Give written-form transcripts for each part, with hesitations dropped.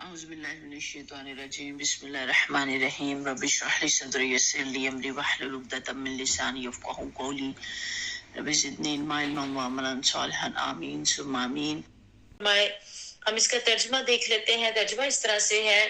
اعوذ باللہ من الشیطان الرجیم بسم اللہ الرحمن الرحیم رب اشرح لی صدری ویسر لی امری واحلل عقدۃ من لسانی یفقہوا قولی رب زدنی علما وعملا صالحا آمین ثم آمین۔ ہم اس کا ترجمہ دیکھ لیتے ہیں۔ ترجمہ اس طرح سے ہے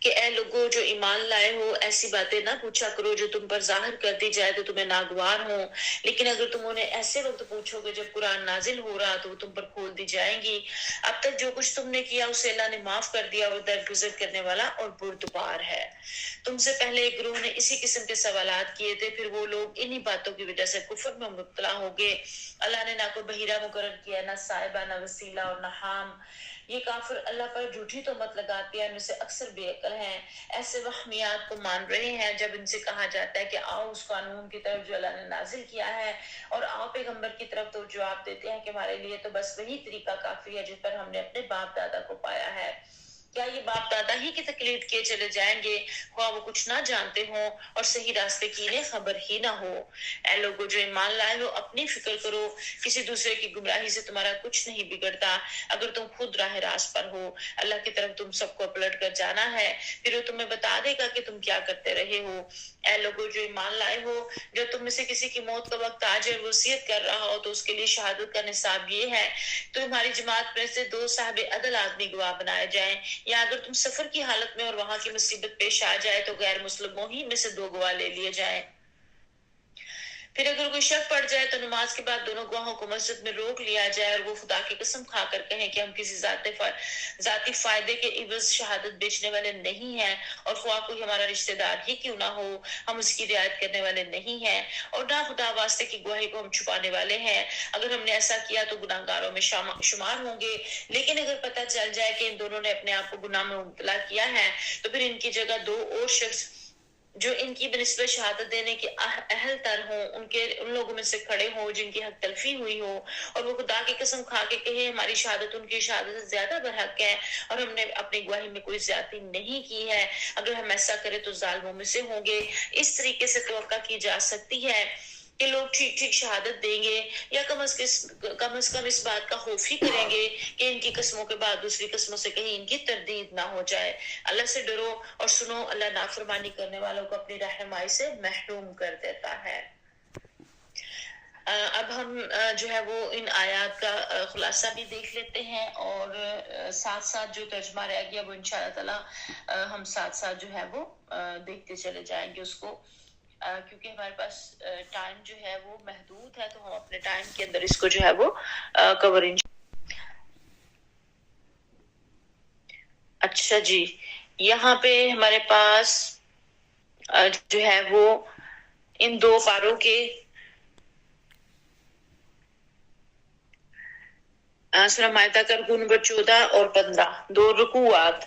کہ اے لوگو جو ایمان لائے ہو، ایسی باتیں نہ پوچھا کرو جو تم پر ظاہر کر دی جائے تو تمہیں ناگوار ہوں، لیکن اگر تم انہیں ایسے وقت پوچھو گے جب قرآن نازل ہو رہا تو وہ تم پر کھول دی جائیں گی۔ اب تک جو کچھ تم نے کیا اسے اللہ نے معاف کر دیا، اور درگزر کرنے والا اور بردبار ہے۔ تم سے پہلے ایک گروہ نے اسی قسم کے سوالات کیے تھے، پھر وہ لوگ انہی باتوں کی وجہ سے کفر میں مبتلا ہو گئے۔ اللہ نے نہ کوئی بحیرہ مقرر کیا، نہ صاحبہ، نہ وسیلہ اور نہ حام۔ یہ کافر اللہ پر جھوٹی تہمت لگاتے ہیں، ان میں سے اکثر بے عقل ہیں۔ ایسے وہمیات کو مان رہے ہیں جب ان سے کہا جاتا ہے کہ آؤ اس قانون کی طرف جو اللہ نے نازل کیا ہے، اور آؤ پیغمبر کی طرف، تو جواب دیتے ہیں کہ ہمارے لیے تو بس وہی طریقہ کافی ہے جس پر ہم نے اپنے باپ دادا کو پایا ہے۔ کیا یہ باپ دادا ہی کی تقلید کیے چلے جائیں گے، خواہ وہ کچھ نہ جانتے ہوں اور صحیح راستے کی انہیں خبر ہی نہ ہو۔ اے لوگو جو ایمان لائے ہو، اپنی فکر کرو، کسی دوسرے کی گمراہی سے تمہارا کچھ نہیں بگڑتا اگر تم خود راہ راست پر ہو۔ اللہ کی طرف تم سب کو پلٹ کر جانا ہے، پھر وہ تمہیں بتا دے گا کہ تم کیا کرتے رہے ہو۔ اے لوگو جو ایمان لائے ہو، جب تم میں سے کسی کی موت کا وقت آ جائے اور وصیت کر رہا ہو تو اس کے لیے شہادت کا نصاب یہ ہے، تو تمہاری جماعت میں سے 2 صاحب عدل آدمی گواہ بنائے جائیں، یا اگر تم سفر کی حالت میں اور وہاں کی مصیبت پیش آ جائے تو غیر مسلموں ہی میں سے 2 گواہ لے لیے جائیں۔ پھر اگر کوئی شک پڑ جائے تو نماز کے بعد دونوں گواہوں کو مسجد میں روک لیا جائے، اور وہ خدا کی قسم کھا کر کہیں کہ ہم کسی ذاتی فائدے کے عوض شہادت بیچنے والے نہیں ہیں، اور خواہ کوئی ہمارا رشتہ دار ہی کیوں نہ ہو، ہم اس کی رعایت کرنے والے نہیں ہیں، اور نہ خدا واسطے کی گواہی کو ہم چھپانے والے ہیں۔ اگر ہم نے ایسا کیا تو گناہ گاروں میں شمار ہوں گے، لیکن اگر پتہ چل جائے کہ ان دونوں نے اپنے آپ کو گناہ میں مبتلا کیا ہے تو پھر ان کی جگہ 2 اور شخص جو ان کی بنسبت شہادت دینے کے اہل تر ہوں، ان لوگوں میں سے کھڑے ہوں جن کی حق تلفی ہوئی ہو، اور وہ خدا کی قسم کھا کے کہے ہماری شہادت ان کی شہادت سے زیادہ برحق ہے، اور ہم نے اپنی گواہی میں کوئی زیادتی نہیں کی ہے۔ اگر ہم ایسا کریں تو ظالموں میں سے ہوں گے۔ اس طریقے سے توقع کی جا سکتی ہے کہ لوگ ٹھیک ٹھیک شہادت دیں گے، یا کم از کم اس بات کا خوف ہی کریں گے کہ ان کی قسموں کے بعد دوسری قسموں سے کہیں ان کی تردید نہ ہو جائے۔ اللہ سے ڈرو اور سنو، اللہ نافرمانی کرنے والوں کو اپنی رہنمائی سے محروم کر دیتا ہے۔ اب ہم جو ہے وہ ان آیات کا خلاصہ بھی دیکھ لیتے ہیں، اور ساتھ ساتھ جو ترجمہ رہ گیا وہ انشاءاللہ تعالی ہم ساتھ ساتھ جو ہے وہ دیکھتے چلے جائیں گے اس کو، کیونکہ ہمارے پاس ٹائم جو ہے وہ محدود ہے، تو ہم اپنے ٹائم کے اندر اس کو جو ہے وہ کور اچھا جی، یہاں پہ ہمارے پاس جو ہے وہ ان 2 پاروں کے سورہ مائدہ کا رکوع نمبر 14 اور 15 2 رکوعات،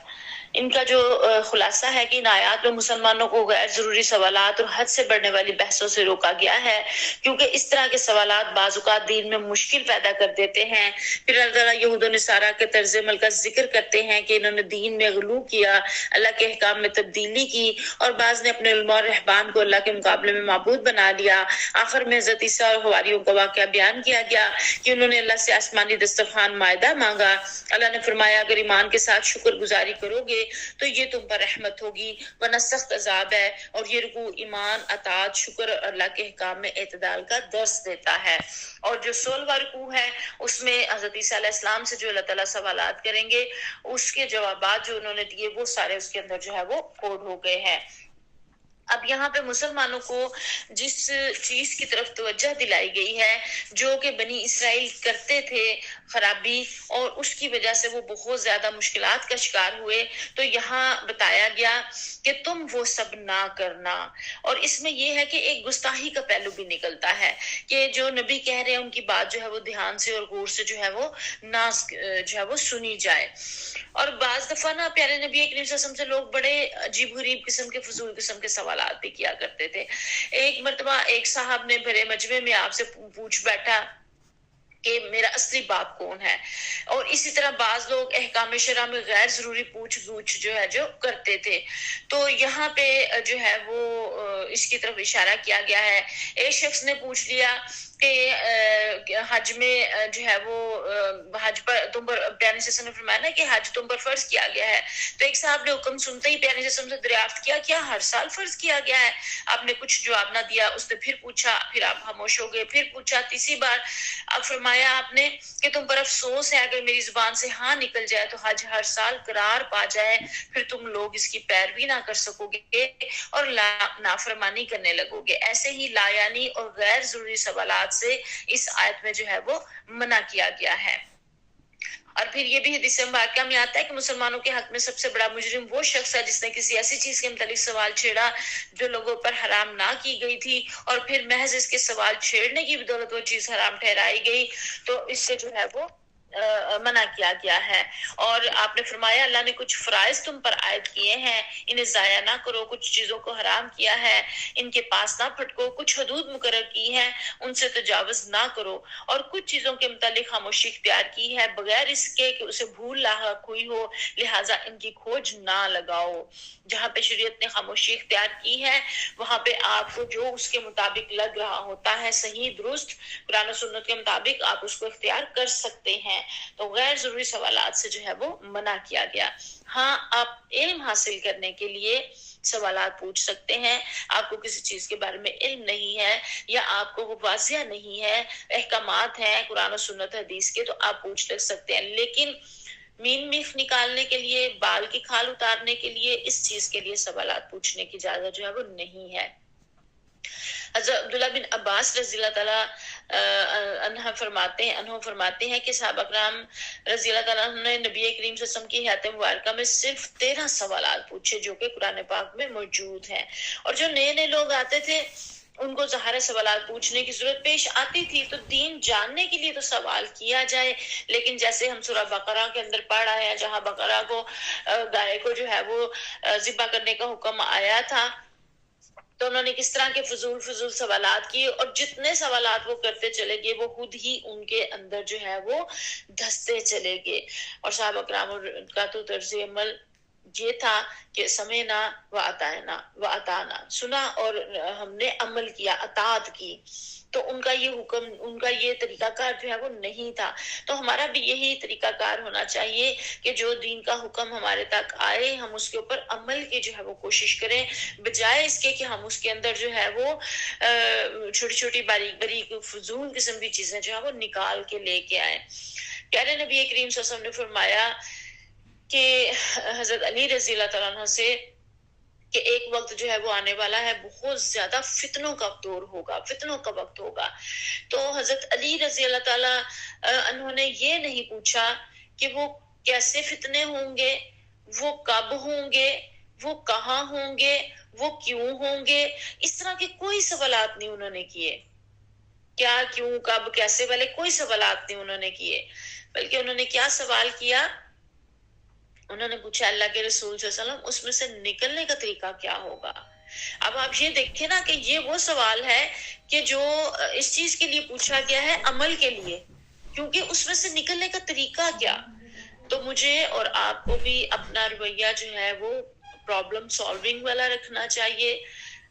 ان کا جو خلاصہ ہے کہ ان آیات میں مسلمانوں کو غیر ضروری سوالات اور حد سے بڑھنے والی بحثوں سے روکا گیا ہے، کیونکہ اس طرح کے سوالات بعض اوقات دین میں مشکل پیدا کر دیتے ہیں۔ پھر اللہ تعالیٰ یہود و نصارہ کے طرز عمل کا ذکر کرتے ہیں کہ انہوں نے دین میں غلو کیا، اللہ کے احکام میں تبدیلی کی، اور بعض نے اپنے علماء اور رہبان کو اللہ کے مقابلے میں معبود بنا لیا۔ آخر میں حضرت عیسیٰ اور حواریوں کا واقعہ بیان کیا گیا کہ انہوں نے اللہ سے آسمانی دسترخوان مائدہ مانگا۔ اللہ نے فرمایا اگر ایمان کے ساتھ شکر گزاری کرو گے تو یہ تم پر رحمت ہوگی، ورنہ سخت عذاب ہے۔ اور یہ رکوع ایمان، اطاعت، شکر اور اللہ کے احکام میں اعتدال کا درس دیتا ہے۔ اور جو 16واں رکوع ہے اس میں حضرت عیسیٰ علیہ السلام سے جو اللہ تعالیٰ سوالات کریں گے، اس کے جوابات جو انہوں نے دیے وہ سارے اس کے اندر جو ہے وہ کوڈ ہو گئے ہیں۔ اب یہاں پہ مسلمانوں کو جس چیز کی طرف توجہ دلائی گئی ہے جو کہ بنی اسرائیل کرتے تھے خرابی، اور اس کی وجہ سے وہ بہت زیادہ مشکلات کا شکار ہوئے، تو یہاں بتایا گیا کہ تم وہ سب نہ کرنا۔ اور اس میں یہ ہے کہ ایک گستاخی کا پہلو بھی نکلتا ہے کہ جو نبی کہہ رہے ہیں ان کی بات جو ہے وہ دھیان سے اور غور سے جو ہے وہ نہ جو ہے وہ سنی جائے۔ اور بعض دفعہ نا پیارے نبی کریم صلی اللہ علیہ وسلم سے لوگ بڑے عجیب غریب قسم کے فضول قسم کے سوالات بھی کیا کرتے تھے۔ ایک مرتبہ ایک صاحب نے بھرے مجمع میں آپ سے پوچھ بیٹھا کہ میرا اصلی باپ کون ہے، اور اسی طرح بعض لوگ احکام شرع میں غیر ضروری پوچھ گچھ جو ہے جو کرتے تھے، تو یہاں پہ جو ہے وہ اس کی طرف اشارہ کیا گیا ہے۔ ایک شخص نے پوچھ لیا کہ حج میں جو ہے وہ حج پر تم پر پیارے صلی نے فرمایا نا کہ حج تم پر فرض کیا گیا ہے. تو ایک صاحب نے حکم سنتے ہی پیارے صلی سے دریافت کیا کیا ہر سال فرض کیا گیا ہے؟ آپ نے کچھ جواب نہ دیا. اس نے پھر پوچھا, پھر آپ خاموش ہو گئے. پھر پوچھا تیسری بار. اب فرمایا آپ نے کہ تم پر افسوس ہے اگر میری زبان سے ہاں نکل جائے تو حج ہر سال قرار پا جائے, پھر تم لوگ اس کی پیروی نہ کر سکو گے اور نافرمانی کرنے لگو گے. ایسے ہی لا یعنی اور غیر ضروری سوالات سے اس آیت میں جو ہے وہ منع کیا گیا ہے. اور پھر یہ بھی حدیث مبارکہ میں آتا ہے کہ مسلمانوں کے حق میں سب سے بڑا مجرم وہ شخص ہے جس نے کسی ایسی چیز کے متعلق سوال چھیڑا جو لوگوں پر حرام نہ کی گئی تھی اور پھر محض اس کے سوال چھیڑنے کی بدولت وہ چیز حرام ٹھہرائی گئی تو اس سے جو ہے وہ منع کیا گیا ہے. اور آپ نے فرمایا اللہ نے کچھ فرائض تم پر عائد کیے ہیں, انہیں ضائع نہ کرو. کچھ چیزوں کو حرام کیا ہے, ان کے پاس نہ پھٹکو. کچھ حدود مقرر کی ہے, ان سے تجاوز نہ کرو. اور کچھ چیزوں کے متعلق خاموشی اختیار کی ہے بغیر اس کے کہ اسے بھول لاحق ہوئی ہو, لہٰذا ان کی کھوج نہ لگاؤ. جہاں پہ شریعت نے خاموشی اختیار کی ہے وہاں پہ آپ کو جو اس کے مطابق لگ رہا ہوتا ہے صحیح درست قرآن و سنت کے مطابق آپ اس کو اختیار کر سکتے ہیں. تو غیر ضروری سوالات سے جو ہے وہ منع کیا گیا. ہاں آپ علم حاصل کرنے کے لیے سوالات پوچھ سکتے ہیں. آپ کو کسی چیز کے بارے میں علم نہیں ہے یا آپ کو وہ واضح نہیں ہے, احکامات ہیں قرآن و سنت حدیث کے, تو آپ پوچھ سکتے ہیں. لیکن مین میخ نکالنے کے لیے, بال کی کھال اتارنے کے لیے, اس چیز کے لیے سوالات پوچھنے کی اجازت جو ہے وہ نہیں ہے. حضرت عبداللہ بن عباس رضی اللہ تعالیٰ عنہ فرماتے ہیں کہ صحابہ کرام رضی اللہ تعالیٰ عنہ نے نبی کریم صلی اللہ علیہ وسلم کی حیات مبارکہ میں صرف 13 سوالات پوچھے جو کہ قرآن پاک میں موجود ہیں. اور جو نئے نئے لوگ آتے تھے ان کو ظاہر سوالات پوچھنے کی ضرورت پیش آتی تھی, تو دین جاننے کے لیے تو سوال کیا جائے. لیکن جیسے ہم سورہ بقرہ کے اندر پڑھا ہے جہاں بقرہ کو گائے کو جو ہے وہ ذبح کرنے کا حکم آیا تھا, تو انہوں نے کس طرح کے فضول سوالات کیے, اور جتنے سوالات وہ کرتے چلے گئے وہ خود ہی ان کے اندر جو ہے وہ دھستے چلے گئے. اور صحابہ کرام کا تو طرز عمل یہ تھا کہ سمعنا و اطعنا, سنا اور ہم نے عمل کیا, اطاعت کی. تو ان کا یہ حکم, ان کا یہ طریقہ کار جو ہے وہ نہیں تھا. تو ہمارا بھی یہی طریقہ کار ہونا چاہیے کہ جو دین کا حکم ہمارے تک آئے ہم اس کے اوپر عمل کی جو ہے وہ کوشش کریں, بجائے اس کے کہ ہم اس کے اندر جو ہے وہ چھوٹی چھوٹی باریک باریک فضول قسم کی چیزیں جو ہے وہ نکال کے لے کے آئیں. پیارے نبی کریم صلی اللہ علیہ وسلم نے فرمایا کہ حضرت علی رضی اللہ تعالیٰ عنہ سے کہ ایک وقت جو ہے وہ آنے والا ہے بہت زیادہ فتنوں کا دور ہوگا, فتنوں کا وقت ہوگا. تو حضرت علی رضی اللہ تعالیٰ عنہ نے یہ نہیں پوچھا کہ وہ کیسے فتنے ہوں گے, وہ کب ہوں گے, وہ کہاں ہوں گے, وہ کیوں ہوں گے. اس طرح کے کوئی سوالات نہیں انہوں نے کیے. کیا, کیوں, کب, کیسے والے کوئی سوالات نہیں انہوں نے کیے, بلکہ انہوں نے کیا سوال کیا, انہوں نے پوچھا اللہ کے رسول صلی اللہ علیہ وسلم اس میں سے نکلنے کا طریقہ کیا ہوگا. اب آپ یہ دیکھیں نا کہ یہ وہ سوال ہے کہ جو اس چیز کے لیے پوچھا گیا ہے عمل کے لیے, کیونکہ اس میں سے نکلنے کا طریقہ کیا. تو مجھے اور آپ کو بھی اپنا رویہ جو ہے وہ پرابلم سالونگ والا رکھنا چاہیے,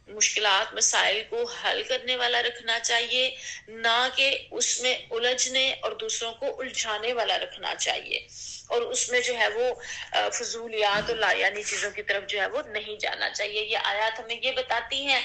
مشکلات مسائل کو حل کرنے والا رکھنا چاہیے, نہ کہ اس میں الجھنے اور دوسروں کو الجھانے والا رکھنا چاہیے. اور اس میں جو ہے وہ فضولیات اور لایانی چیزوں کی طرف جو ہے وہ نہیں جانا چاہیے. یہ آیات ہمیں یہ بتاتی ہیں.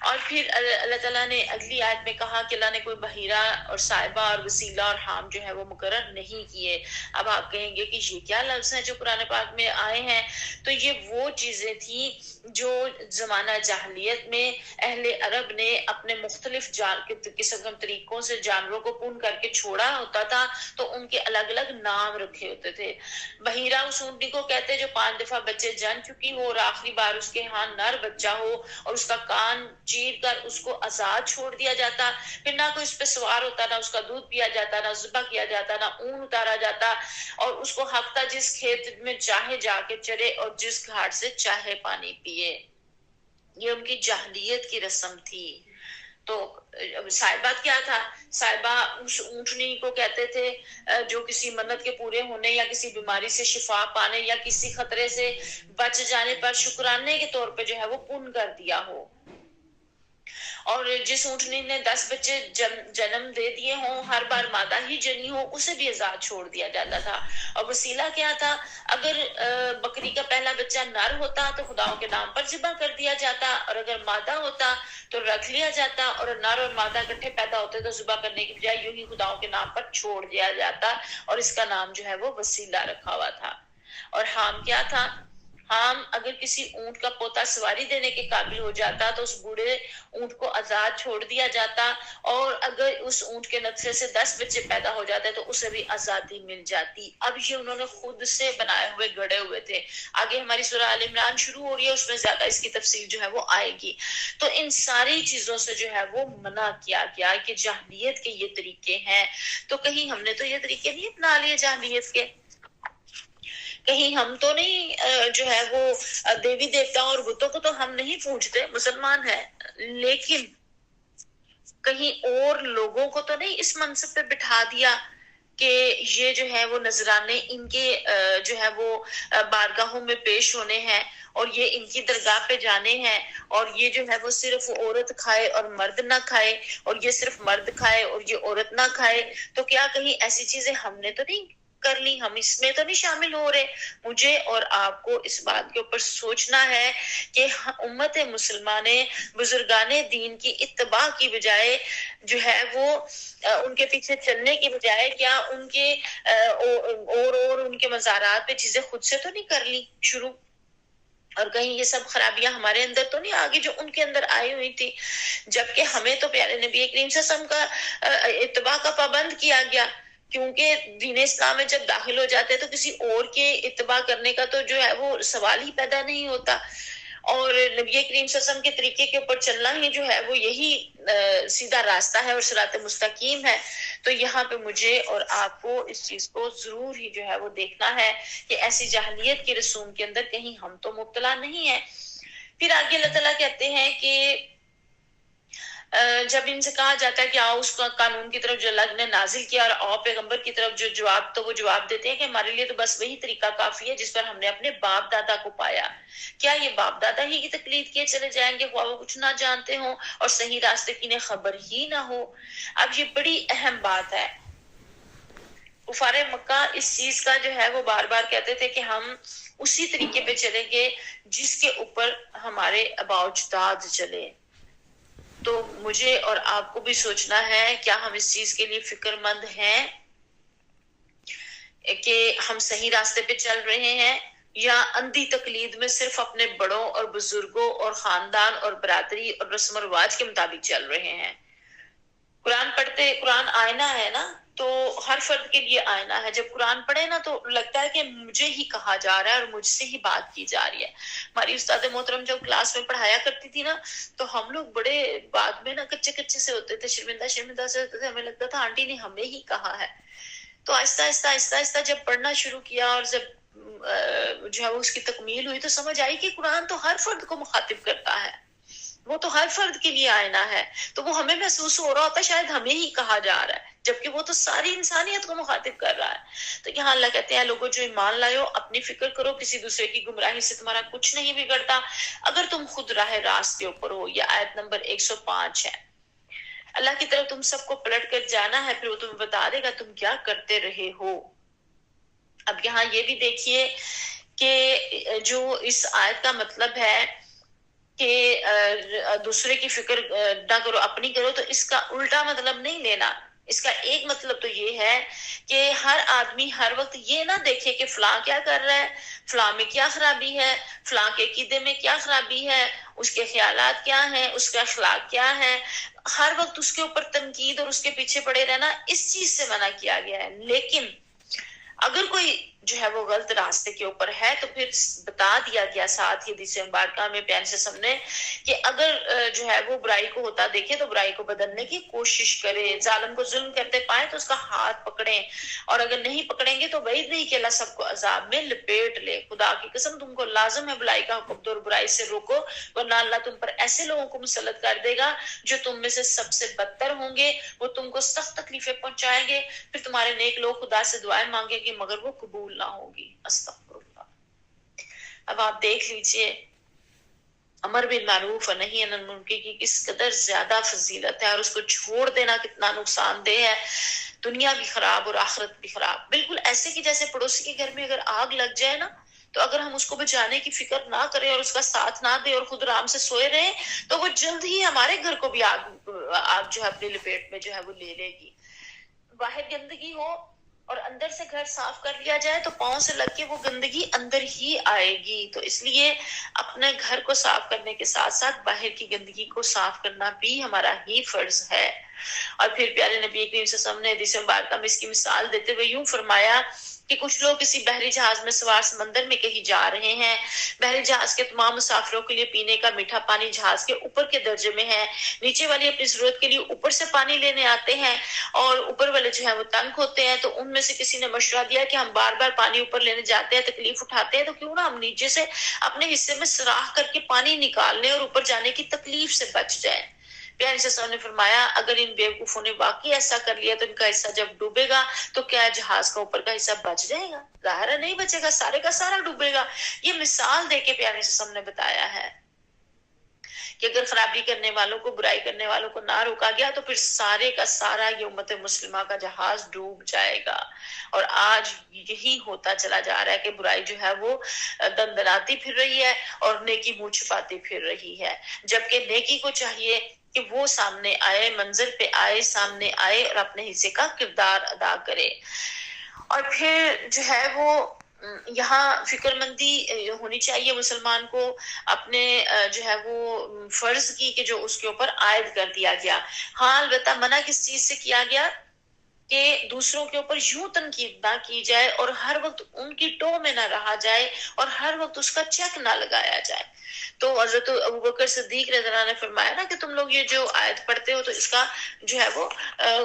اور پھر اللہ تعالیٰ نے اگلی آیت میں کہا کہ اللہ نے کوئی بحیرہ اور صاحبہ اور وسیلہ اور حام جو ہے وہ مقرر نہیں کیے. اب آپ کہیں گے کہ یہ کیا لفظ ہیں جو قرآن پاک میں آئے ہیں, تو یہ وہ چیزیں تھیں جو زمانہ جاہلیت میں اہل عرب نے اپنے مختلف قسم کے طریقوں سے جانوروں کو پون کر کے چھوڑا ہوتا تھا, تو ان کے الگ الگ نام رکھے ہوتے تھے. بحیرہ اس اونٹنی کو کہتے ہیں جو 5 دفعہ بچے جن چکی ہو اور آخری بار اس کے ہاں نر بچہ ہو اور اس کا کان چیر کر اس کو آزاد چھوڑ دیا جاتا, پھر نہ کوئی اس پہ سوار ہوتا, نہ اس کا دودھ پیا جاتا, نہ ذبح کیا جاتا, نہ اون اتارا جاتا, اور اس کو حق تھا جس کھیت میں چاہے جا کے چرے اور جس گھاٹ سے چاہے پانی پیے. یہ ان کی جاہلیت کی رسم تھی. تو صاحبہ کیا تھا, صاحبہ اس اونٹنی کو کہتے تھے جو کسی منت کے پورے ہونے یا کسی بیماری سے شفا پانے یا کسی خطرے سے بچ جانے پر شکرانے کے طور پہ جو ہے وہ پن کر دیا ہو. اور جس اونٹنی نے 10 بچے جنم دے دیے ہوں، ہر بار مادہ ہی جنی ہو، اسے بھی آزاد چھوڑ دیا جاتا تھا۔ اور وسیلہ کیا تھا؟ اگر بکری کا پہلا بچہ نر ہوتا تو خداؤں کے نام پر ذبح کر دیا جاتا، اور اگر مادہ ہوتا تو رکھ لیا جاتا، اور نر اور مادہ اکٹھے پیدا ہوتے تو ذبح کرنے کی بجائے یوں ہی خداؤں کے نام پر چھوڑ دیا جاتا، اور اس کا نام جو ہے وہ وسیلہ رکھا ہوا تھا۔ اور حام کیا تھا؟ حام اگر کسی اونٹ کا پوتا سواری دینے کے قابل ہو جاتا تو اس بوڑھے اونٹ کو آزاد چھوڑ دیا جاتا، اور اگر اس اونٹ کے نطفے سے 10 بچے پیدا ہو جاتے تو اسے بھی آزادی مل جاتی۔ اب یہ انہوں نے خود سے بنائے ہوئے گڑے ہوئے تھے۔ آگے ہماری سورہ آل عمران شروع ہو رہی ہے، اس میں زیادہ اس کی تفصیل جو ہے وہ آئے گی۔ تو ان ساری چیزوں سے جو ہے وہ منع کیا گیا کہ جاہلیت کے یہ طریقے ہیں۔ تو کہیں ہم نے تو یہ طریقے نہیں اپنا لیے جاہلیت کے، کہیں ہم تو نہیں جو ہے وہ دیوی دیوتاؤں اور بتوں کو تو ہم نہیں پوجتے، مسلمان ہیں، لیکن کہیں اور لوگوں کو تو نہیں اس منصب پہ بٹھا دیا کہ یہ جو ہے وہ نذرانے ان کے جو ہے وہ بارگاہوں میں پیش ہونے ہیں، اور یہ ان کی درگاہ پہ جانے ہیں، اور یہ جو ہے وہ صرف عورت کھائے اور مرد نہ کھائے، اور یہ صرف مرد کھائے اور یہ عورت نہ کھائے۔ تو کیا کہیں ایسی چیزیں ہم نے تو نہیں کر لی، ہم اس میں تو نہیں شامل ہو رہے؟ مجھے اور آپ کو اس بات کے اوپر سوچنا ہے کہ امت مسلمانے بزرگان دین کی اتباع کی بجائے جو ہے وہ ان کے پیچھے چلنے کی بجائے کیا ان کے اور ان کے مزارات پہ چیزیں خود سے تو نہیں کر لی شروع؟ اور کہیں یہ سب خرابیاں ہمارے اندر تو نہیں آگے جو ان کے اندر آئی ہوئی تھی؟ جبکہ ہمیں تو پیارے نبی کریم صلی اللہ علیہ وسلم کا اتباع کا پابند کیا گیا، کیونکہ دین اسلام میں جب داخل ہو جاتے تو کسی اور کے اتباع کرنے کا تو جو ہے وہ سوال ہی پیدا نہیں ہوتا، اور نبی کریم صلی اللہ علیہ وسلم کے طریقے کے اوپر چلنا ہی جو ہے وہ یہی سیدھا راستہ ہے اور صراط مستقیم ہے۔ تو یہاں پہ مجھے اور آپ کو اس چیز کو ضرور ہی جو ہے وہ دیکھنا ہے کہ ایسی جاہلیت کے رسوم کے اندر کہیں ہم تو مبتلا نہیں ہیں۔ پھر آگے اللہ تعالیٰ کہتے ہیں کہ جب ان سے کہا جاتا ہے کہ آؤ اس قانون کی طرف جو اللہ نے نازل کیا، اور آؤ پیغمبر کی طرف جو جواب، تو وہ جواب دیتے ہیں کہ ہمارے لیے تو بس وہی طریقہ کافی ہے جس پر ہم نے اپنے باپ دادا کو پایا۔ کیا یہ باپ دادا ہی کی تقلید کیے چلے جائیں گے خواہ وہ کچھ نہ جانتے ہوں اور صحیح راستے کی انہیں خبر ہی نہ ہو؟ اب یہ بڑی اہم بات ہے۔ کفار مکہ اس چیز کا جو ہے وہ بار بار کہتے تھے کہ ہم اسی طریقے پہ چلیں گے جس کے اوپر ہمارے آباء و اجداد چلے۔ تو مجھے اور آپ کو بھی سوچنا ہے، کیا ہم اس چیز کے لیے فکر مند ہیں کہ ہم صحیح راستے پہ چل رہے ہیں، یا اندھی تقلید میں صرف اپنے بڑوں اور بزرگوں اور خاندان اور برادری اور رسم و رواج کے مطابق چل رہے ہیں؟ قرآن پڑھتے، قرآن آئینہ ہے نا، تو ہر فرد کے لیے آئینہ ہے۔ جب قرآن پڑھے نا تو لگتا ہے کہ مجھے ہی کہا جا رہا ہے اور مجھ سے ہی بات کی جا رہی ہے۔ ہماری استاد محترم جب کلاس میں پڑھایا کرتی تھی نا تو ہم لوگ بڑے بعد میں نا کچے کچے سے ہوتے تھے، شرمندہ سے ہوتے تھے، ہمیں لگتا تھا آنٹی نے ہمیں ہی کہا ہے۔ تو آہستہ آہستہ جب پڑھنا شروع کیا اور جب جو ہے اس کی تکمیل ہوئی تو سمجھ آئی کہ قرآن تو ہر فرد کو مخاطب کرتا ہے، وہ تو ہر فرد کے لیے آئینہ ہے۔ تو وہ ہمیں محسوس ہو رہا ہوتا ہے شاید ہمیں ہی کہا جا رہا ہے، جبکہ وہ تو ساری انسانیت کو مخاطب کر رہا ہے۔ تو یہاں اللہ کہتے ہیں لوگوں جو ایمان لائے ہو اپنی فکر کرو، کسی دوسرے کی گمراہی سے تمہارا کچھ نہیں بگڑتا اگر تم خود راہ راست کے اوپر ہو۔ یہ آیت نمبر 105 ہے۔ اللہ کی طرف تم سب کو پلٹ کر جانا ہے، پھر وہ تمہیں بتا دے گا تم کیا کرتے رہے ہو۔ اب یہاں یہ بھی دیکھیے کہ جو اس آیت کا مطلب ہے کہ دوسرے کی فکر نہ کرو اپنی کرو، تو اس کا الٹا مطلب نہیں لینا۔ اس کا ایک مطلب تو یہ ہے کہ ہر آدمی ہر وقت یہ نہ دیکھے کہ فلاں کیا کر رہا ہے، فلاں میں کیا خرابی ہے، فلاں کے عقیدے میں کیا خرابی ہے، اس کے خیالات کیا ہیں، اس کا اخلاق کیا ہے۔ ہر وقت اس کے اوپر تنقید اور اس کے پیچھے پڑے رہنا اس چیز سے منع کیا گیا ہے۔ لیکن اگر کوئی جو ہے وہ غلط راستے کے اوپر ہے تو پھر بتا دیا گیا ساتھ ہی حدیث مبارکہ میں پیارے سے سامنے کہ اگر جو ہے وہ برائی کو ہوتا دیکھے تو برائی کو بدلنے کی کوشش کرے، ظالم کو ظلم کرتے پائے تو اس کا ہاتھ پکڑیں، اور اگر نہیں پکڑیں گے تو وعید نہیں کہ اللہ سب کو عذاب میں لپیٹ لے۔ خدا کی قسم تم کو لازم ہے بلائی کا حکم دو اور برائی سے روکو، ورنہ اللہ تم پر ایسے لوگوں کو مسلط کر دے گا جو تم میں سے سب سے بدتر ہوں گے، وہ تم کو سخت تکلیفیں پہنچائیں گے، پھر تمہارے نیک لوگ خدا سے دعائیں مانگیں گے مگر وہ قبول نہ ہوگی۔ استغفر اللہ۔ اب آپ دیکھ لیجئے امر بالمعروف اور نہی عن المنکر کی کس قدر زیادہ فضیلت ہے، اور اس کو چھوڑ دینا کتنا نقصان دہ ہے، دنیا بھی خراب اور آخرت بھی خراب۔ بالکل ایسے کہ جیسے پڑوسی کے گھر میں اگر آگ لگ جائے نا، تو اگر ہم اس کو بچانے کی فکر نہ کریں اور اس کا ساتھ نہ دیں اور خود آرام سے سوئے رہیں، تو وہ جلد ہی ہمارے گھر کو بھی آگ جو ہے اپنی لپیٹ میں جو ہے وہ لے لے گی۔ باہر گندگی ہو اور اندر سے گھر صاف کر لیا جائے تو پاؤں سے لگ کے وہ گندگی اندر ہی آئے گی۔ تو اس لیے اپنے گھر کو صاف کرنے کے ساتھ ساتھ باہر کی گندگی کو صاف کرنا بھی ہمارا ہی فرض ہے۔ اور پھر پیارے نبی کریم صلی اللہ علیہ وسلم نے حدیث مبارکہ میں اس کی مثال دیتے ہوئے یوں فرمایا کہ کچھ لوگ کسی بحری جہاز میں سوار سمندر میں کہیں جا رہے ہیں، بحری جہاز کے تمام مسافروں کے لیے پینے کا میٹھا پانی جہاز کے اوپر کے درجے میں ہے، نیچے والے اپنی ضرورت کے لیے اوپر سے پانی لینے آتے ہیں اور اوپر والے جو ہے وہ تنگ ہوتے ہیں۔ تو ان میں سے کسی نے مشورہ دیا کہ ہم بار بار پانی اوپر لینے جاتے ہیں، تکلیف اٹھاتے ہیں، تو کیوں نہ ہم نیچے سے اپنے حصے میں سوراخ کر کے پانی نکال لیں اور اوپر جانے کی تکلیف سے بچ جائیں۔ پیارے صلی اللہ علیہ وسلم نے فرمایا اگر ان بیوقوفوں نے واقعی ایسا کر لیا تو ان کا حصہ جب ڈوبے گا تو کیا جہاز کا اوپر کا حصہ بچ جائے گا؟ ظاہر ہے نہیں بچے گا، سارے کا سارا ڈوبے گا۔ یہ مثال دے کے پیارے صلی اللہ علیہ وسلم نے بتایا ہے کہ اگر خرابی کرنے والوں کو، برائی کرنے والوں کو نہ روکا گیا تو پھر سارے کا سارا یہ امت مسلمہ کا جہاز ڈوب جائے گا۔ اور آج یہی ہوتا چلا جا رہا ہے کہ برائی جو ہے وہ دندناتی پھر رہی ہے اور نیکی منہ چھپاتی پھر رہی ہے، جبکہ نیکی کو چاہیے کہ وہ سامنے آئے، منظر پہ آئے، سامنے آئے اور اپنے حصے کا کردار ادا کرے۔ اور پھر جو ہے وہ یہاں فکر مندی ہونی چاہیے مسلمان کو اپنے جو ہے وہ فرض کی کہ جو اس کے اوپر عائد کر دیا گیا۔ ہاں البتہ منع کس چیز سے کیا گیا کہ دوسروں کے اوپر یوں تنقید نہ کی جائے اور ہر وقت ان کی ٹو میں نہ رہا جائے اور ہر وقت اس کا چیک نہ لگایا جائے۔ تو حضرت ابوبکر صدیق رضی اللہ عنہ نے فرمایا نا کہ تم لوگ یہ جو آیت پڑھتے ہو تو اس کا جو ہے وہ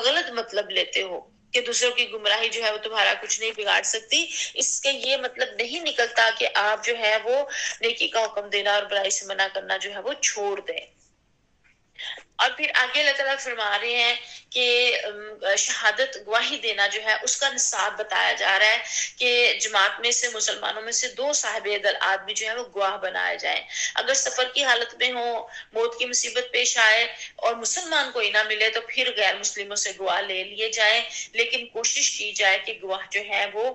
غلط مطلب لیتے ہو کہ دوسروں کی گمراہی جو ہے وہ تمہارا کچھ نہیں بگاڑ سکتی۔ اس کے یہ مطلب نہیں نکلتا کہ آپ جو ہے وہ نیکی کا حکم دینا اور برائی سے منع کرنا جو ہے وہ چھوڑ دیں۔ اور پھر آگے اللہ تعالیٰ فرما رہے ہیں کہ شہادت گواہی دینا جو ہے اس کا نصاب بتایا جا رہا ہے کہ جماعت میں سے، مسلمانوں میں سے 2 صاحب عدل آدمی جو ہے وہ گواہ بنائے جائیں۔ اگر سفر کی حالت میں ہو، موت کی مصیبت پیش آئے اور مسلمان کوئی نہ ملے تو پھر غیر مسلموں سے گواہ لے لیے جائیں، لیکن کوشش کی جائے کہ گواہ جو ہے وہ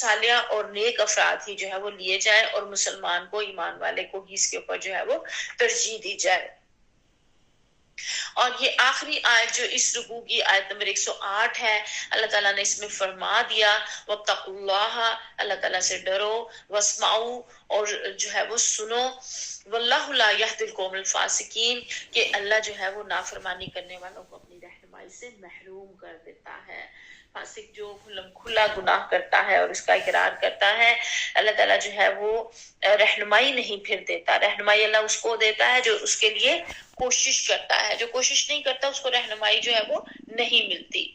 صالح اور نیک افراد ہی جو ہے وہ لیے جائیں اور مسلمان کو، ایمان والے کو ہی اس کے اوپر جو ہے وہ ترجیح دی جائے۔ اور یہ آخری آیت جو اس رکوع کی آیت نمبر 108 ہے، اللہ تعالیٰ نے اس میں فرما دیا وَاتَّقُوا اللَّهَ، اللہ تعالیٰ سے ڈرو، وَاسْمَعُوا، اور جو ہے وہ سنو، وَاللَّهُ لَا يَهْدِي الْقَوْمَ الْفَاسِقِينَ، کہ اللہ جو ہے وہ نافرمانی کرنے والوں کو اپنی رہنمائی سے محروم کر دیتا ہے۔ فاسق جو کھلا گناہ کرتا ہے اور اس کا اقرار کرتا ہے، اللہ تعالیٰ جو ہے وہ رہنمائی نہیں پھر دیتا۔ رہنمائی اللہ اس کو دیتا ہے جو اس کے لیے کوشش کرتا ہے، جو کوشش نہیں کرتا اس کو رہنمائی جو ہے وہ نہیں ملتی۔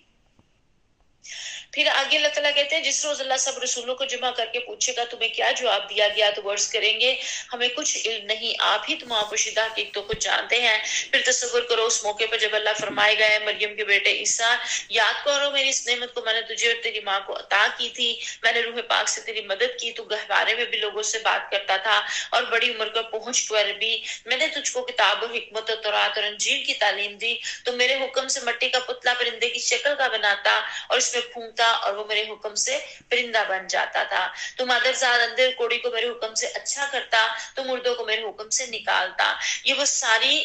پھر آگے اللہ تعالیٰ کہتے ہیں جس روز اللہ سب رسولوں کو جمع کر کے پوچھے گا تمہیں کیا جواب دیا گیا تو وہ عرض کریں گے ہمیں کچھ علم نہیں، آپ ہی تمام پوشیدہ حقیقتوں کو جانتے ہیں۔ پھر تصور کرو اس موقع پر جب اللہ فرمائے گا مریم کے بیٹے عیسیٰ، یاد کرو میری اس نعمت کو میں نے تجھے اور تیری ماں کو عطا کی تھی، میں نے روح پاک سے تیری مدد کی، تو گہوارے میں بھی لوگوں سے بات کرتا تھا اور بڑی عمر کا پہنچ پر بھی میں نے تجھ کو کتاب اور حکمت اور تورات اور انجیل کی تعلیم دی، تو میرے حکم سے مٹی کا پتلا پرندے کی شکل کا بناتا اور اس میں پھونکتا اور وہ میرے حکم سے پرندہ بن جاتا تھا، تو مادرزاد اندر کوڑی کو میرے حکم سے اچھا کرتا، تو مردوں کو میرے حکم سے نکالتا۔ یہ وہ ساری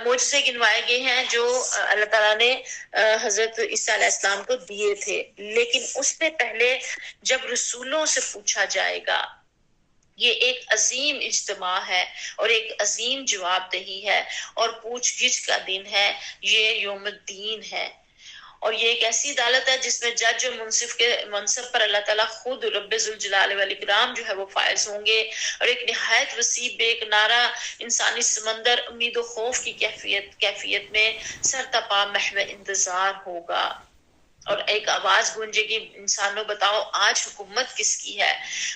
معجزے گنوائے گئے ہیں جو اللہ تعالیٰ نے حضرت عیسیٰ علیہ السلام کو دیے تھے، لیکن اس سے پہلے جب رسولوں سے پوچھا جائے گا، یہ ایک عظیم اجتماع ہے اور ایک عظیم جواب دہی ہے اور پوچھ گچھ کا دن ہے، یہ یوم الدین ہے۔ اور یہ ایک ایسی عدالت ہے جس میں جج اور منصف کے منصب پر اللہ تعالیٰ خود رب ذوالجلال والاکرام جو ہے وہ فائز ہوں گے، اور ایک نہایت وسیع بے کنارہ انسانی سمندر امید و خوف کی کیفیت میں سرتپا محو انتظار ہوگا۔ اور ایک آواز گونجے گی، انسانوں بتاؤ آج حکومت کس کی ہے؟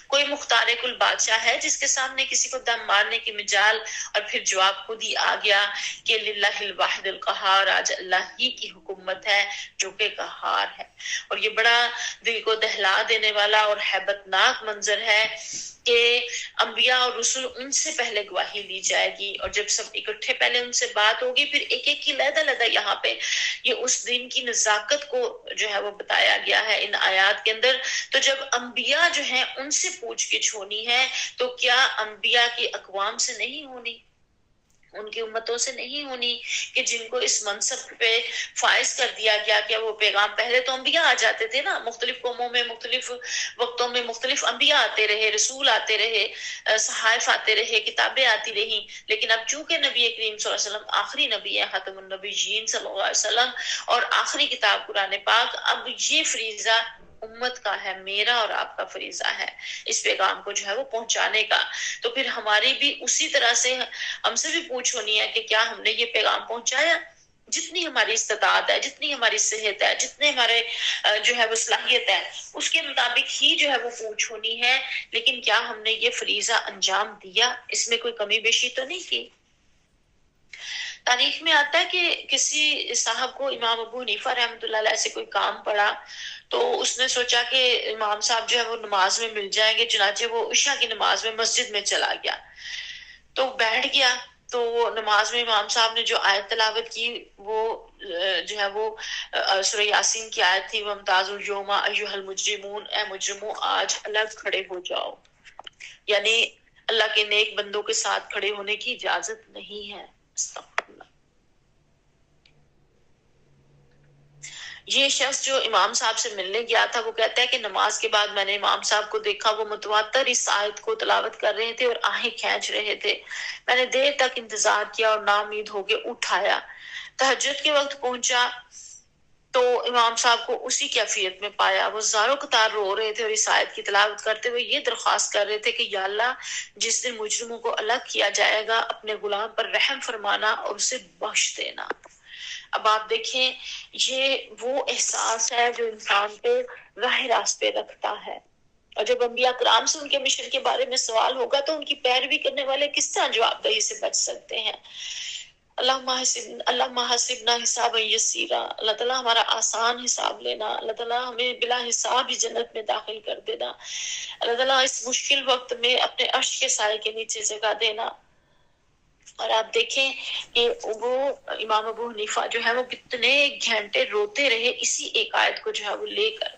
کوئی مختار کل بادشاہ ہے جس کے سامنے کسی کو دم مارنے کی مجال؟ اور پھر جواب خود ہی آ گیا کہ للہ الواحد القہار، آج اللہ ہی کی حکومت ہے جو کہ قہار ہے۔ اور یہ بڑا دل کو دہلا دینے والا اور ہیبت ناک منظر ہے کہ انبیاء اور رسول ان سے پہلے گواہی لی جائے گی، اور جب سب اکٹھے پہلے ان سے بات ہوگی، پھر ایک ایک کی علیحدہ علیحدہ یہاں پہ یہ اس دن کی نزاکت کو جو ہے وہ بتایا گیا ہے ان آیات کے اندر۔ تو جب انبیاء جو ہیں ان سے پوچھ گچھ ہونی ہے تو کیا انبیاء کی اقوام سے نہیں ہونی، ان کی امتوں سے نہیں ہونی کہ جن کو اس منصب پہ فائز کر دیا گیا؟ کہ وہ پیغام پہلے تو انبیاء آ جاتے تھے نا، مختلف قوموں میں مختلف وقتوں میں مختلف انبیاء آتے رہے، رسول آتے رہے، صحائف آتے رہے، کتابیں آتی رہی، لیکن اب چونکہ نبی کریم صلی اللہ علیہ وسلم آخری نبی ہے، خاتم النبیین صلی اللہ علیہ وسلم، اور آخری کتاب قرآن پاک، اب یہ فریضہ امت کا ہے، میرا اور آپ کا فریضہ ہے اس پیغام کو جو ہے وہ پہنچانے کا۔ تو پھر ہماری بھی اسی طرح سے ہم سے بھی پوچھ ہونی ہے کہ کیا ہم نے یہ پیغام پہنچایا؟ جتنی ہماری استطاعت ہے، جتنی ہماری صحت ہے، جتنے ہمارے جو ہے وہ صلاحیت ہے، اس کے مطابق ہی جو ہے وہ پوچھ ہونی ہے، لیکن کیا ہم نے یہ فریضہ انجام دیا؟ اس میں کوئی کمی بیشی تو نہیں کی؟ تاریخ میں آتا ہے کہ کسی صاحب کو امام ابو حنیفہ رحمۃ اللہ علیہ سے کوئی کام پڑا، تو اس نے سوچا کہ امام صاحب جو ہے وہ نماز میں مل جائیں گے، چنانچہ وہ عشاء کی نماز میں مسجد میں چلا گیا، تو بیٹھ گیا۔ تو نماز میں امام صاحب نے جو آیت تلاوت کی وہ جو ہے وہ سورہ یاسین کی آیت تھی، وَامْتَازُوا الْيَوْمَ أَيُّهَا الْمُجْرِمُونَ، اے مجرموں آج الگ کھڑے ہو جاؤ، یعنی اللہ کے نیک بندوں کے ساتھ کھڑے ہونے کی اجازت نہیں ہے۔ استغفر اللہ۔ یہ شخص جو امام صاحب سے ملنے گیا تھا وہ کہتا ہے کہ نماز کے بعد میں نے امام صاحب کو دیکھا، وہ متواتر اس آیت کو تلاوت کر رہے تھے اور آہیں کھینچ رہے تھے۔ میں نے دیر تک انتظار کیا اور نا امید ہو کے اٹھایا۔ تہجد کے وقت پہنچا تو امام صاحب کو اسی کیفیت میں پایا، وہ زاروں قطار رو رہے تھے اور اس آیت کی تلاوت کرتے ہوئے یہ درخواست کر رہے تھے کہ یا اللہ، جس دن مجرموں کو الگ کیا جائے گا اپنے غلام پر رحم فرمانا اور اسے بخش دینا۔ اب آپ دیکھیں یہ وہ احساس ہے جو انسان پہ راہ راست پہ رکھتا ہے، اور جب انبیاء کرام سے ان کے مشن کے بارے میں سوال ہوگا تو ان کی پیروی کرنے والے کس طرح جواب دہی سے بچ سکتے ہیں؟ اللہ حسبنا حسابا یسیرا، اللہ تعالیٰ ہمارا آسان حساب لینا، اللہ تعالیٰ ہمیں بلا حساب ہی جنت میں داخل کر دینا، اللہ تعالیٰ اس مشکل وقت میں اپنے عرش کے سائے کے نیچے جگہ دینا۔ اور آپ دیکھیں کہ وہ امام ابو حنیفہ جو ہے وہ کتنے گھنٹے روتے رہے اسی ایک آیت کو جو ہے وہ لے کر۔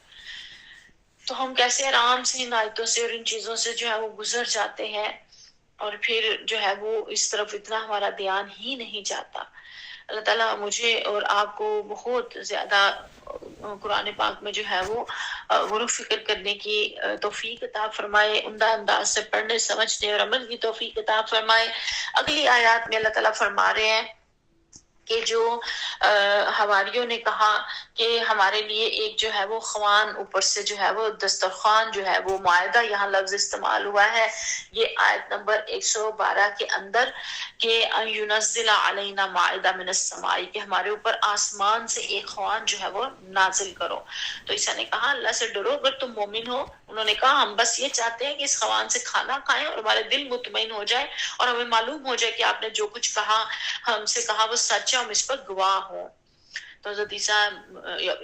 تو ہم کیسے آرام سے ان آیتوں سے اور ان چیزوں سے جو ہے وہ گزر جاتے ہیں، اور پھر جو ہے وہ اس طرف اتنا ہمارا دھیان ہی نہیں جاتا۔ اللہ تعالیٰ مجھے اور آپ کو بہت زیادہ قرآن پاک میں جو ہے وہ غور و فکر کرنے کی توفیق عطا فرمائے، عمدہ انداز سے پڑھنے سمجھنے اور عمل کی توفیق عطا فرمائے۔ اگلی آیات میں اللہ تعالیٰ فرما رہے ہیں کہ جو حواریوں نے کہا کہ ہمارے لیے ایک جو ہے وہ خوان، اوپر سے جو ہے وہ دسترخوان جو ہے وہ معاہدہ یہاں لفظ استعمال ہوا ہے، یہ آیت نمبر 112 کے اندر، کہ ينزل علینا مائدہ من السماء، کہ ہمارے اوپر آسمان سے ایک خوان جو ہے وہ نازل کرو۔ تو عیسیٰ نے کہا اللہ سے ڈرو اگر تم مومن ہو۔ انہوں نے کہا ہم بس یہ چاہتے ہیں کہ اس خوان سے کھانا کھائیں اور ہمارے دل مطمئن ہو جائے اور ہمیں معلوم ہو جائے کہ آپ نے جو کچھ کہا ہم سے کہا وہ سچ ہے، ہم اس پر گواہ ہوں۔ تو حضرت عیسیٰ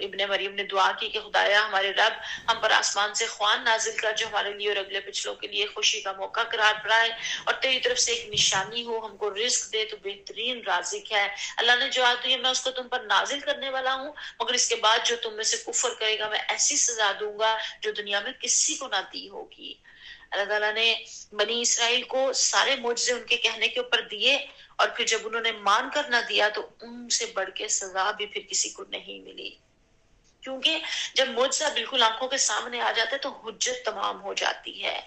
ابن مریم نے دعا کی کہ خدایا ہمارے رب ہم پر آسمان سے خوان نازل کر جو ہمارے لیے اور اگلے پچھلوں کے لیے خوشی کا موقع قرار پائے، اور تیری طرف سے ایک نشانی ہو، ہم کو رزق دے، تو بہترین رازق ہے۔ اللہ نے جواب دیا میں اس کو تم پر نازل کرنے والا ہوں، مگر اس کے بعد جو تم میں سے کفر کرے گا میں ایسی سزا دوں گا جو دنیا میں کسی کو نہ دی ہوگی۔ اللہ تعالیٰ نے بنی اسرائیل کو سارے معجزے ان کے کہنے کے اوپر دیے، اور پھر جب انہوں نے مان کر نہ دیا تو ان سے بڑھ کے سزا بھی پھر کسی کو نہیں ملی، کیونکہ جب معجزہ بالکل آنکھوں کے سامنے آ جاتا ہے تو حجت تمام ہو جاتی ہے۔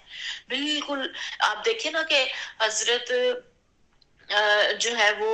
بالکل آپ دیکھیں نا کہ حضرت جو ہے وہ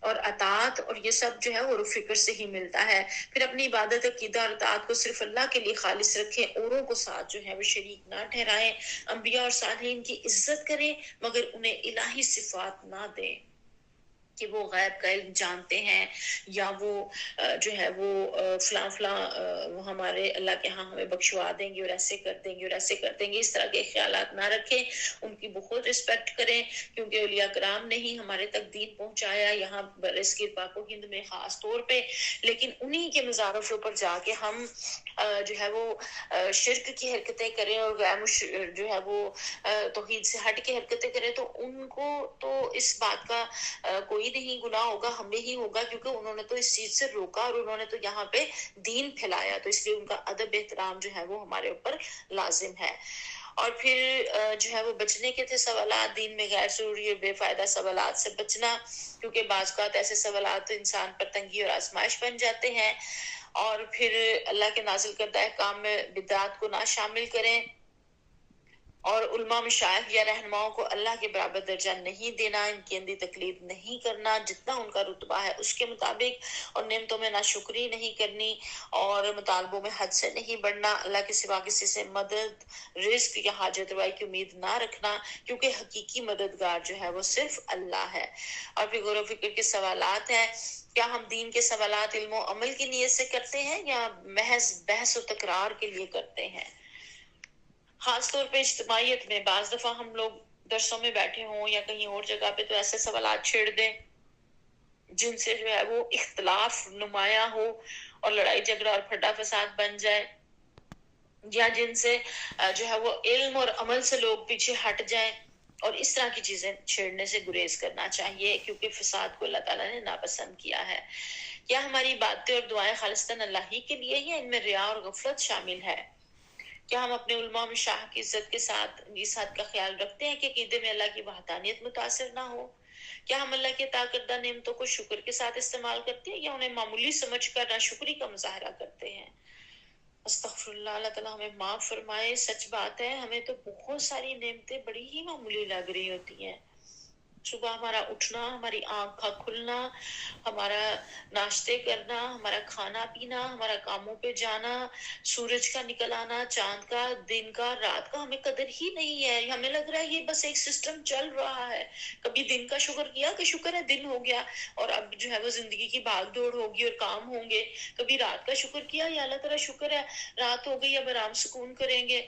اور اطاعت اور یہ سب جو ہے وہ فکر سے ہی ملتا ہے. پھر اپنی عبادت عقیدہ اور اطاعت کو صرف اللہ کے لیے خالص رکھیں، اوروں کو ساتھ جو ہے وہ شریک نہ ٹھہرائیں. انبیاء اور صالحین کی عزت کریں مگر انہیں الہی صفات نہ دیں کہ وہ غیب کا علم جانتے ہیں یا وہ جو ہے وہ فلاں فلاں وہ ہمارے اللہ کے ہاں ہمیں بخشوا دیں گے اور ایسے کر دیں گے اور ایسے کر دیں گے. اس طرح کے خیالات نہ رکھیں. ان کی بہت رسپیکٹ کریں کیونکہ اولیاء کرام نے ہی ہمارے تک دین پہنچایا یہاں برصغیر پاک و ہند میں خاص طور پہ. لیکن انہی کے مزاروں پر جا کے ہم جو ہے وہ شرک کی حرکتیں کریں اور جو ہے وہ توحید سے ہٹ کے حرکتیں کریں تو ان کو تو اس بات کا کوئی نہیں گناہ ہوگا، ہمیں ہی ہوگا کیونکہ انہوں نے تو اس چیز سے روکا اور انہوں نے تو یہاں پہ دین پھیلایا. تو اس لیے ان کا ادب احترام جو ہے وہ ہمارے اوپر لازم ہے. اور پھر جو ہے وہ بچنے کے تھے سوالات، دین میں غیر ضروری اور بے فائدہ سوالات سے بچنا کیونکہ بعض اوقات ایسے سوالات انسان پر تنگی اور آزمائش بن جاتے ہیں. اور پھر اللہ کے نازل کردہ احکام میں بدعات کو نہ شامل کریں اور علماء مشائخ یا رہنماؤں کو اللہ کے برابر درجہ نہیں دینا، ان کی اندھی تقلید نہیں کرنا، جتنا ان کا رتبہ ہے اس کے مطابق، اور نعمتوں میں ناشکری نہیں کرنی اور مطالبوں میں حد سے نہیں بڑھنا. اللہ کے سوا کسی سے مدد، رزق یا حاجت روائی کی امید نہ رکھنا کیونکہ حقیقی مددگار جو ہے وہ صرف اللہ ہے. اور پھر غور و فکر کے سوالات ہیں. کیا ہم دین کے سوالات علم و عمل کی نیت سے کرتے ہیں یا محض بحث و تکرار کے لیے کرتے ہیں؟ خاص طور پہ اجتماعیت میں بعض دفعہ ہم لوگ درسوں میں بیٹھے ہوں یا کہیں اور جگہ پہ تو ایسے سوالات چھیڑ دیں جن سے جو ہے وہ اختلاف نمایاں ہو اور لڑائی جھگڑا اور پھڈا فساد بن جائے، یا جن سے جو ہے وہ علم اور عمل سے لوگ پیچھے ہٹ جائیں. اور اس طرح کی چیزیں چھیڑنے سے گریز کرنا چاہیے کیونکہ فساد کو اللہ تعالیٰ نے ناپسند کیا ہے. کیا ہماری باتیں اور دعائیں خالصتاً اللہ ہی کے لیے ہی ہیں؟ ان میں ریا اور غفلت شامل ہے. کیا ہم اپنے علماء مشاہ کی عزت کے ساتھ اس حد کا خیال رکھتے ہیں کہ عقیدے میں اللہ کی وحدانیت متاثر نہ ہو؟ کیا ہم اللہ کے عطا کردہ نعمتوں کو شکر کے ساتھ استعمال کرتے ہیں یا انہیں معمولی سمجھ کر ناشکری کا مظاہرہ کرتے ہیں؟ استغفر اللہ، اللہ تعالیٰ ہمیں معاف فرمائے. سچ بات ہے ہمیں تو بہت ساری نعمتیں بڑی ہی معمولی لگ رہی ہوتی ہیں. صبح ہمارا اٹھنا، ہماری آنکھ کا کھلنا، ہمارا ناشتے کرنا، ہمارا کھانا پینا، ہمارا کاموں پہ جانا، سورج کا نکل آنا، چاند کا، دن کا، رات کا، ہمیں قدر ہی نہیں ہے. ہمیں لگ رہا ہے یہ بس ایک سسٹم چل رہا ہے. کبھی دن کا شکر کیا کہ شکر ہے دن ہو گیا اور اب جو ہے وہ زندگی کی بھاگ دوڑ ہوگی اور کام ہوں گے. کبھی رات کا شکر کیا یا اللہ تعالیٰ شکر ہے رات ہو گئی اب آرام سکون کریں گے.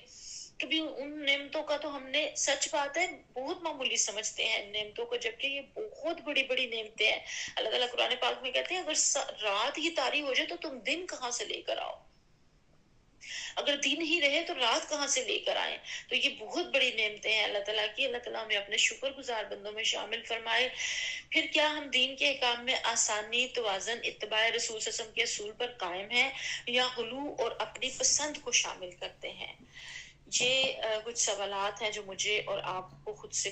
کبھی ان نعمتوں کا تو ہم نے، سچ بات ہے، بہت معمولی سمجھتے ہیں نعمتوں کو، جبکہ یہ بہت بڑی بڑی نعمتیں ہیں. اللہ تعالیٰ قرآن پاک میں کہتے ہیں اگر رات ہی طاری ہو جائے تو تم دن کہاں سے لے کر آؤ، اگر دن ہی رہے تو رات کہاں سے لے کر آئیں. تو یہ بہت بڑی نعمتیں ہیں اللہ تعالیٰ کی. اللہ تعالیٰ ہمیں اپنے شکر گزار بندوں میں شامل فرمائے. پھر کیا ہم دین کے احکام میں آسانی، توازن، اتباع رسول صلی اللہ علیہ وسلم کے اصول پر قائم ہیں یا غلو اور اپنی پسند کو شامل کرتے ہیں؟ یہ کچھ سوالات ہیں جو مجھے اور آپ کو خود سے